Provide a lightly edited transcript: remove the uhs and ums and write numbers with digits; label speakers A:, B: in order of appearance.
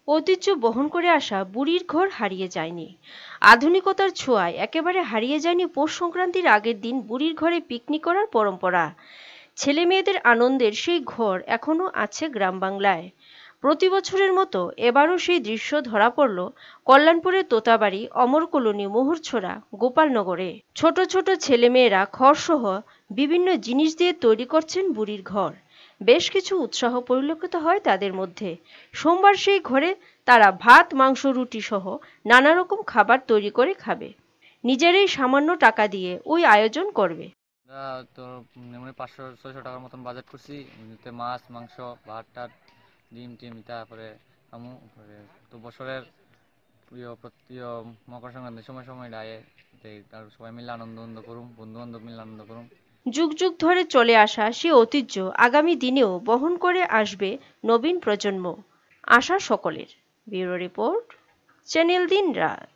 A: ঐতিহ্য বহন করে আসা বুড়ির ঘর হারিয়ে যায়নি। আধুনিকতার ছোঁয়ায় একেবারে হারিয়ে যায়নি পৌষ সংক্রান্তির আগের দিন বুড়ির ঘরে পিকনিক করার পরম্পরা। ছেলে মেয়েদের আনন্দের সেই ঘর এখনও আছে গ্রাম বাংলায়। প্রতি বছরের মতো এবারও সেই দৃশ্য ধরা পড়ল কল্যাণপুরের তোতাবাড়ি, অমর কলোনি, মোহরছড়া, গোপালনগরে। ছোট ছোট ছেলেমেয়েরা খড়সহ বিভিন্ন জিনিস দিয়ে তৈরি করছেন বুড়ির ঘর। বেশ কিছু উৎসাহ পরিলক্ষিত হয় তাদের মধ্যে। সোমবার সেই ঘরে তারা ভাত, মাংস, রুটি সহ নানা রকম খাবার তৈরি করে খাবে। নিজেরাই সামান্য টাকা দিয়ে ওই আয়োজন করবে।
B: তো মোটামুটি 500-600 টাকার মতন বাজেট করছি। এমনিতে মাছ, মাংস, ভাত টাত, ডিম টিম, তারপরে আমু তো বছরের প্রিয় মকর সংক্রান্তির সময় ডায়ে আর সবাই মিলে আনন্দ করুম, বন্ধু বান্ধব মিলে আনন্দ করুম।
A: যুগ যুগ ধরে চলে আসা সে ঐতিহ্য আগামী দিনেও বহন করে আসবে নবীন প্রজন্ম, আশা সকলের। ব্যুরো রিপোর্ট, চ্যানেল দিন রাত।